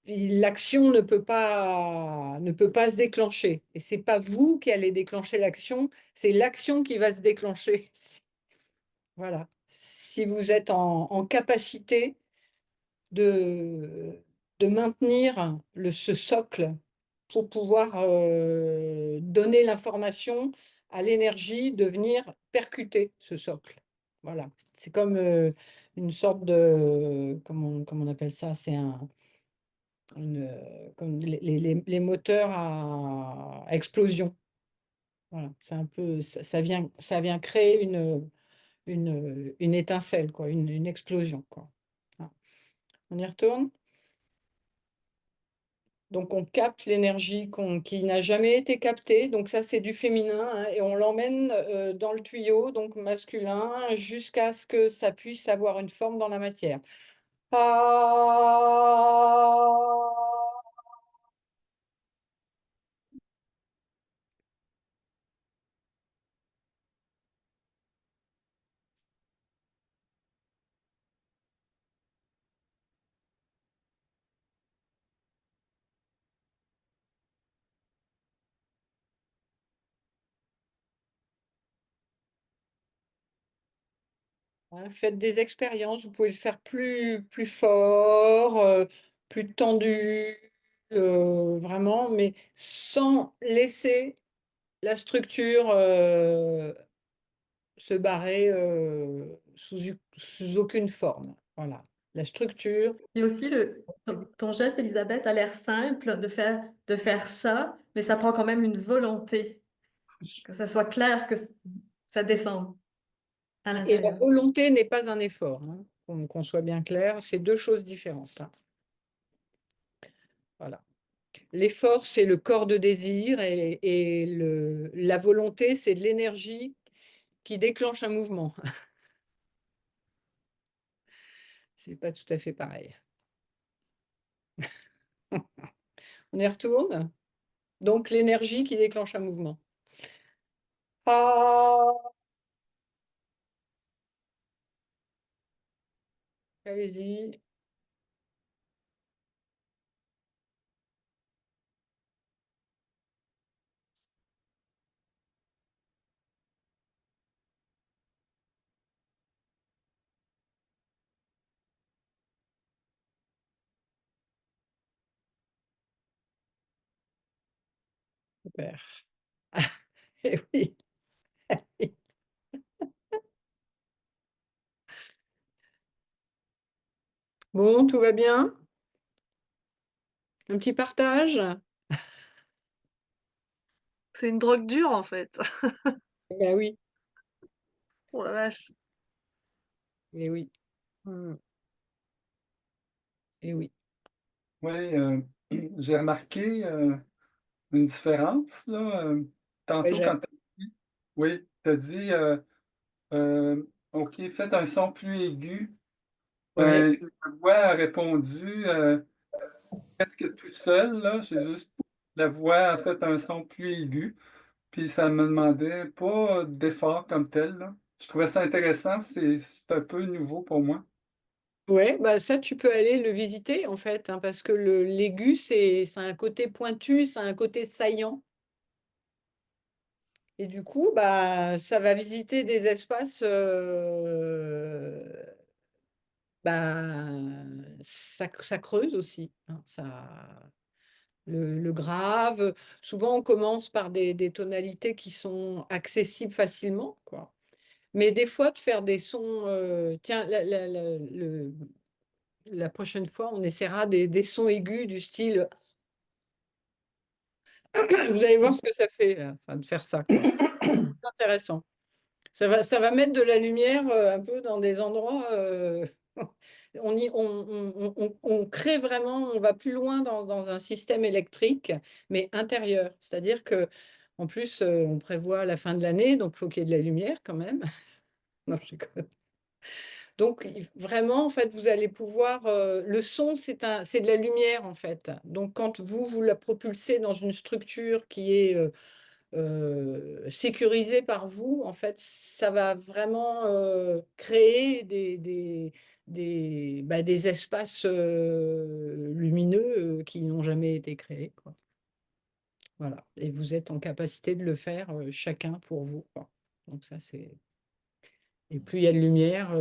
l'action ne peut pas se déclencher. Et c'est pas vous qui allez déclencher l'action, c'est l'action qui va se déclencher. Voilà. Si vous êtes en capacité de, de maintenir ce socle pour pouvoir donner l'information à l'énergie de venir percuter ce socle. Voilà. C'est comme une sorte de, comment on appelle ça? C'est comme les moteurs à explosion. Voilà. C'est un peu, ça vient créer une étincelle, quoi, une explosion, quoi. Voilà. On y retourne? Donc, on capte l'énergie qui n'a jamais été captée. Donc, ça, c'est du féminin, hein, et on l'emmène dans le tuyau, donc masculin, jusqu'à ce que ça puisse avoir une forme dans la matière. Ah, hein, faites des expériences, vous pouvez le faire plus fort, plus tendu, vraiment, mais sans laisser la structure se barrer sous aucune forme. Voilà. La structure, Et aussi, ton geste, Elisabeth, a l'air simple de faire ça, mais ça prend quand même une volonté, que ça soit clair, que ça descende à et la l'intérieur. volonté n'est pas un effort, hein, qu'on soit bien clair, c'est deux choses différentes, hein. Voilà. L'effort, c'est le corps de désir et la volonté, c'est de l'énergie qui déclenche un mouvement. C'est pas tout à fait pareil. On y retourne. Donc, l'énergie qui déclenche un mouvement. Ah, Allez-y. Super. Eh oui. Bon, tout va bien? Un petit partage? C'est une drogue dure, en fait. Ben oui, Oh la vache. eh oui, Mmh. eh oui. Oui, j'ai remarqué une différence, là. Ouais, Tantôt, quand oui, tu as dit, OK, faites un son plus aigu. ouais. La voix a répondu presque toute seule, là. J'ai juste, la voix a fait un son plus aigu, puis ça me demandait pas d'effort comme tel, là. Je trouvais ça intéressant, c'est un peu nouveau pour moi. Ouais, bah ça, tu peux aller le visiter, en fait, hein, parce que l'aigu, c'est un côté pointu, c'est un côté saillant. Et du coup, bah, ça va visiter des espaces, bah, ça creuse aussi, hein, le grave. Souvent, on commence par des tonalités qui sont accessibles facilement, quoi. Mais des fois, de faire des sons, tiens, la prochaine fois, on essaiera des sons aigus du style, vous allez voir ce que ça fait, là, enfin, de faire ça, quoi. C'est intéressant. Ça va mettre de la lumière un peu dans des endroits. On crée vraiment, on va plus loin dans un système électrique, mais intérieur. C'est-à-dire que, en plus, on prévoit la fin de l'année, donc il faut qu'il y ait de la lumière quand même. Non, je déconne. Donc, vraiment, en fait, vous allez pouvoir. Le son, c'est de la lumière, en fait. Donc, quand vous la propulsez dans une structure qui est sécurisé par vous, en fait, ça va vraiment créer des espaces lumineux qui n'ont jamais été créés, quoi. Voilà. Et vous êtes en capacité de le faire chacun pour vous, quoi. Donc ça, c'est... Et plus il y a de lumière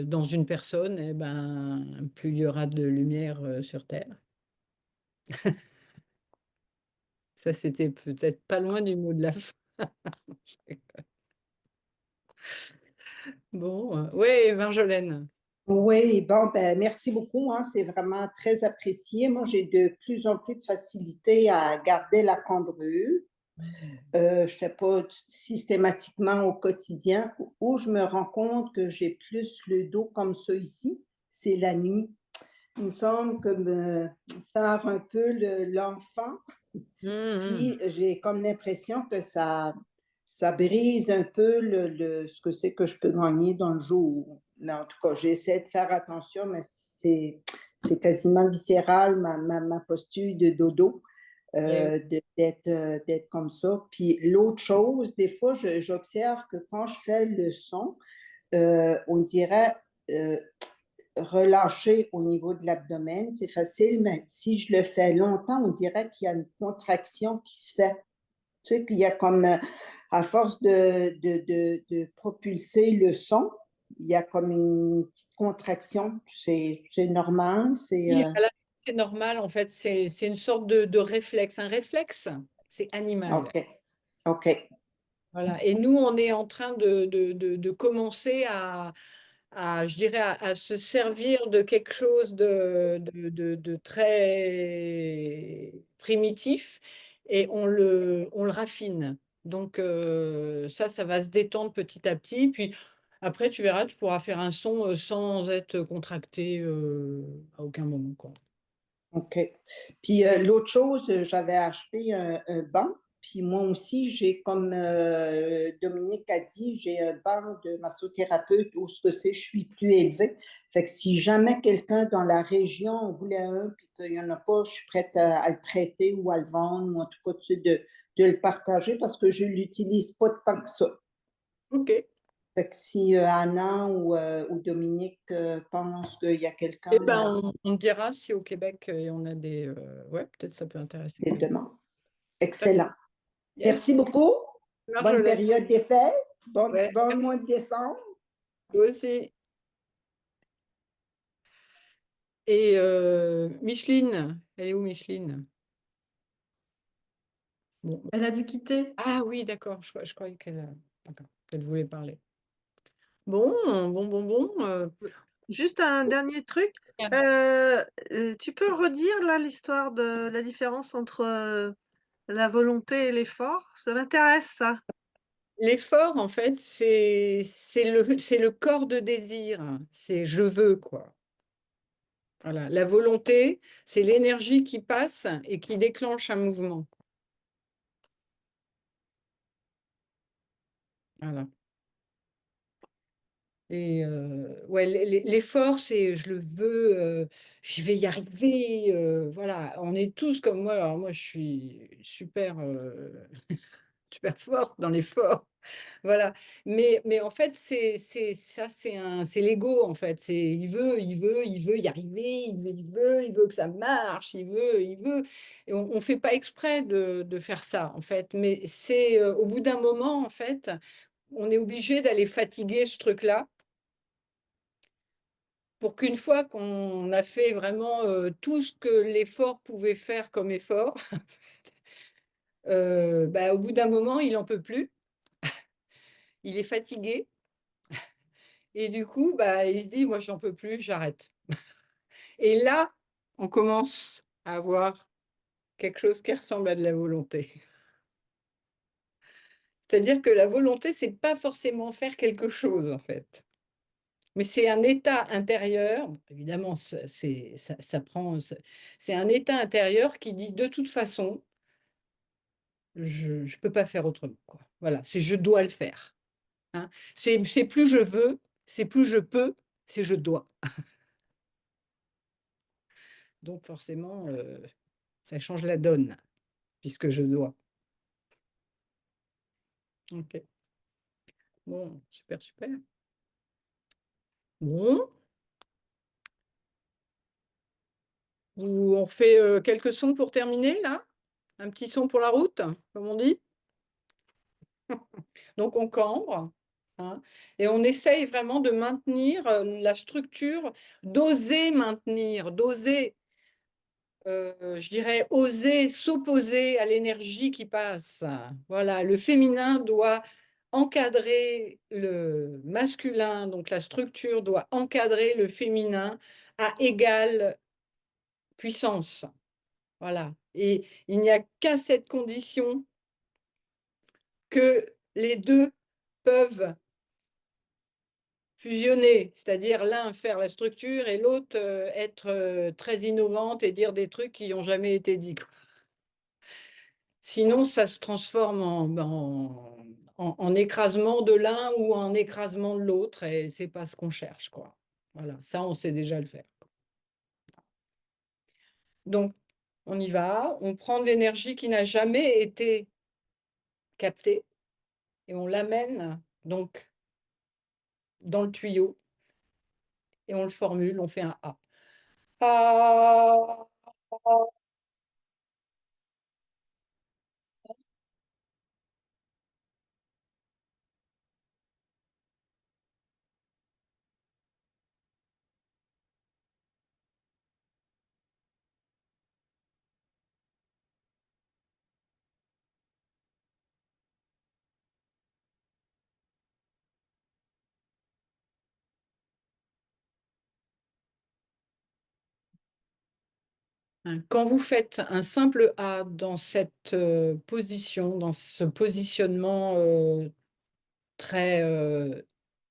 dans une personne, eh ben, plus il y aura de lumière sur Terre. Ça, c'était peut-être pas loin du mot de la fin. Bon, ouais, Marjolaine. Oui, bon, ben, merci beaucoup, hein, c'est vraiment très apprécié. Moi, j'ai de plus en plus de facilité à garder la cambrure. Je ne fais pas systématiquement au quotidien. Où je me rends compte que j'ai plus le dos comme ça ici, c'est la nuit. Il me semble que me faire un peu l'enfant, puis j'ai comme l'impression que ça brise un peu ce que c'est que je peux gagner dans le jour. Mais en tout cas, j'essaie de faire attention, mais c'est quasiment viscéral, ma posture de dodo, d'être comme ça. Puis l'autre chose, des fois, j'observe que quand je fais le son, on dirait relâcher au niveau de l'abdomen, c'est facile, mais si je le fais longtemps, on dirait qu'il y a une contraction qui se fait. Tu sais, qu'il y a comme, à force de propulser le son, il y a comme une petite contraction. C'est normal, c'est... Oui, à la limite, c'est normal, en fait, c'est une sorte de réflexe. Un réflexe, c'est animal. OK, OK, Voilà. Et nous, on est en train de commencer je dirais, à se servir de quelque chose de très primitif et on le raffine. Donc, ça va se détendre petit à petit. Puis après, tu verras, tu pourras faire un son sans être contracté à aucun moment, quoi. OK. Puis l'autre chose, j'avais acheté un banc. Puis moi aussi, j'ai, comme Dominique a dit, j'ai un banc de massothérapeute où ce que c'est, je suis plus élevée. Fait que si jamais quelqu'un dans la région en voulait un, puis qu'il n'y en a pas, je suis prête à le prêter ou à le vendre, ou en tout cas, tu sais, de le partager parce que je ne l'utilise pas tant que ça. OK. Fait que si Anna ou Dominique pensent qu'il y a Eh quelqu'un ben, on dira si au Québec, on a des... ouais, peut-être ça peut intéresser. qui demande. Excellent. Yes, Merci beaucoup. Bonne Marjolaine. période des fêtes. Bon Ouais, mois de décembre. toi aussi. Et Micheline, elle est où Micheline? Bon. Elle a dû quitter. Ah oui, d'accord, je croyais qu'elle voulait parler. Bon, Juste un dernier truc. Tu peux redire là l'histoire de la différence entre la volonté et l'effort? Ça m'intéresse, ça. l'effort, en fait, c'est le corps de désir. C'est je veux, quoi. Voilà. La volonté, c'est l'énergie qui passe et qui déclenche un mouvement. Voilà. Et ouais, l'effort, c'est je le veux, je vais y arriver. Voilà, on est tous comme moi. Alors moi, je suis super, super forte dans l'effort. Voilà. Mais en fait, c'est l'ego, en fait. Il veut y arriver, il veut que ça marche, il veut. Et on ne fait pas exprès de faire ça, en fait. Mais c'est au bout d'un moment, en fait, on est obligé d'aller fatiguer ce truc-là pour qu'une fois qu'on a fait vraiment tout ce que l'effort pouvait faire comme effort, bah, au bout d'un moment, il n'en peut plus, il est fatigué, et du coup, bah, il se dit, moi, j'en peux plus, j'arrête. Et là, on commence à avoir quelque chose qui ressemble à de la volonté. C'est-à-dire que la volonté, c'est pas forcément faire quelque chose, en fait. Mais c'est un état intérieur, évidemment, c'est un état intérieur qui dit de toute façon, je ne peux pas faire autrement, quoi. Voilà, c'est je dois le faire. Hein. C'est plus je veux, c'est plus je peux, c'est je dois. Donc forcément, ça change la donne, puisque je dois. Ok. Bon, super, super. Bon. On fait quelques sons pour terminer, là? Un petit son pour la route, comme on dit? Donc, on cambre, hein, et on essaye vraiment de maintenir la structure, d'oser maintenir, d'oser, je dirais, oser s'opposer à l'énergie qui passe. Voilà, le féminin doit encadrer le masculin, donc la structure doit encadrer le féminin à égale puissance. Voilà, et il n'y a qu'à cette condition que les deux peuvent fusionner, c'est-à-dire l'un faire la structure et l'autre être très innovante et dire des trucs qui n'ont jamais été dits. Sinon, ça se transforme en écrasement de l'un ou en écrasement de l'autre et c'est pas ce qu'on cherche, quoi. Voilà, ça, on sait déjà le faire. Donc, on y va, on prend de l'énergie qui n'a jamais été captée et on l'amène donc dans le tuyau et on le formule, on fait un A. A. Quand vous faites un simple A dans cette position, dans ce positionnement très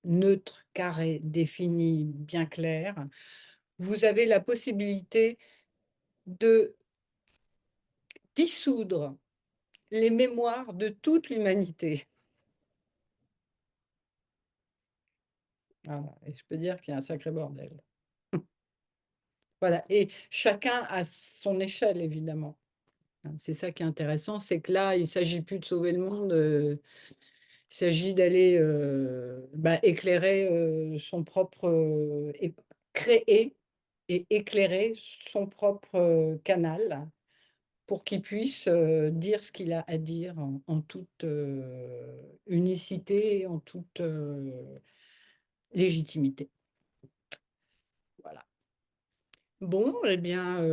neutre, carré, défini, bien clair, vous avez la possibilité de dissoudre les mémoires de toute l'humanité. Voilà. Et je peux dire qu'il y a un sacré bordel. Voilà, et chacun à son échelle, évidemment. C'est ça qui est intéressant, c'est que là, il ne s'agit plus de sauver le monde, Il s'agit d'aller éclairer son propre, créer et éclairer son propre canal pour qu'il puisse dire ce qu'il a à dire en toute unicité, en toute légitimité. Voilà. Bon, eh bien,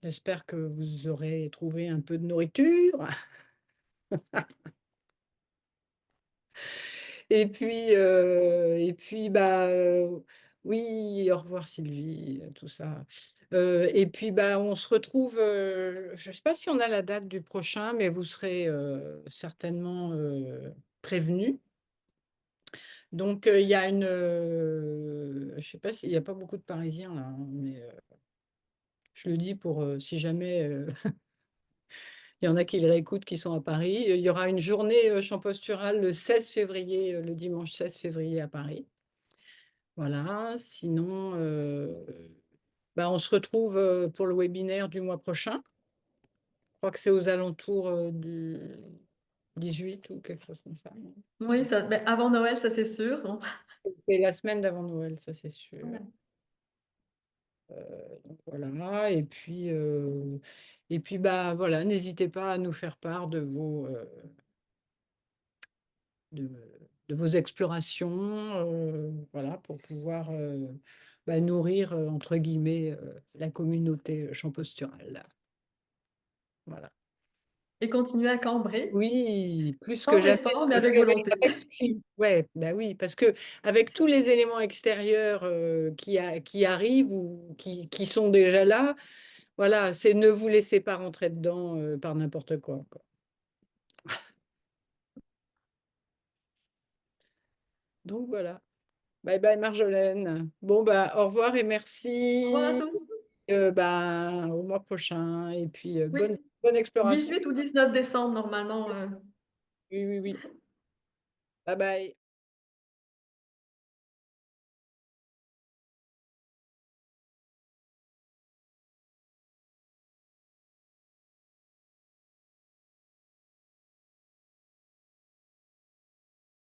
j'espère que vous aurez trouvé un peu de nourriture. Et puis, oui, au revoir Sylvie, tout ça. Et puis, on se retrouve, je ne sais pas si on a la date du prochain, mais vous serez certainement prévenus. Donc, il y a je ne sais pas s'il n'y a pas beaucoup de Parisiens là, hein, mais je le dis pour si jamais il y en a qui le réécoutent, qui sont à Paris. Il y aura une journée Chant Postural le 16 février, le dimanche 16 février à Paris. Voilà, sinon, on se retrouve pour le webinaire du mois prochain. Je crois que c'est aux alentours du 18 ou quelque chose comme ça. Oui, avant Noël, ça c'est sûr. Donc, C'est la semaine d'avant Noël, ça c'est sûr. ouais. Donc voilà, et puis voilà, n'hésitez pas à nous faire part de vos explorations, voilà, pour pouvoir nourrir, entre guillemets, la communauté Chant Postural. Voilà. Et continuer à cambrer, Oui, plus que sans jamais, effort, mais parce avec volonté. ouais, oui, parce que avec tous les éléments extérieurs qui arrivent ou qui sont déjà là, voilà, c'est ne vous laissez pas rentrer dedans par n'importe quoi. Donc voilà. Bye bye Marjolaine. Bon au revoir et Au merci. revoir à tous. Au mois prochain. Et puis Oui, bonne exploration. 18 ou 19 décembre, normalement. Oui. Bye bye.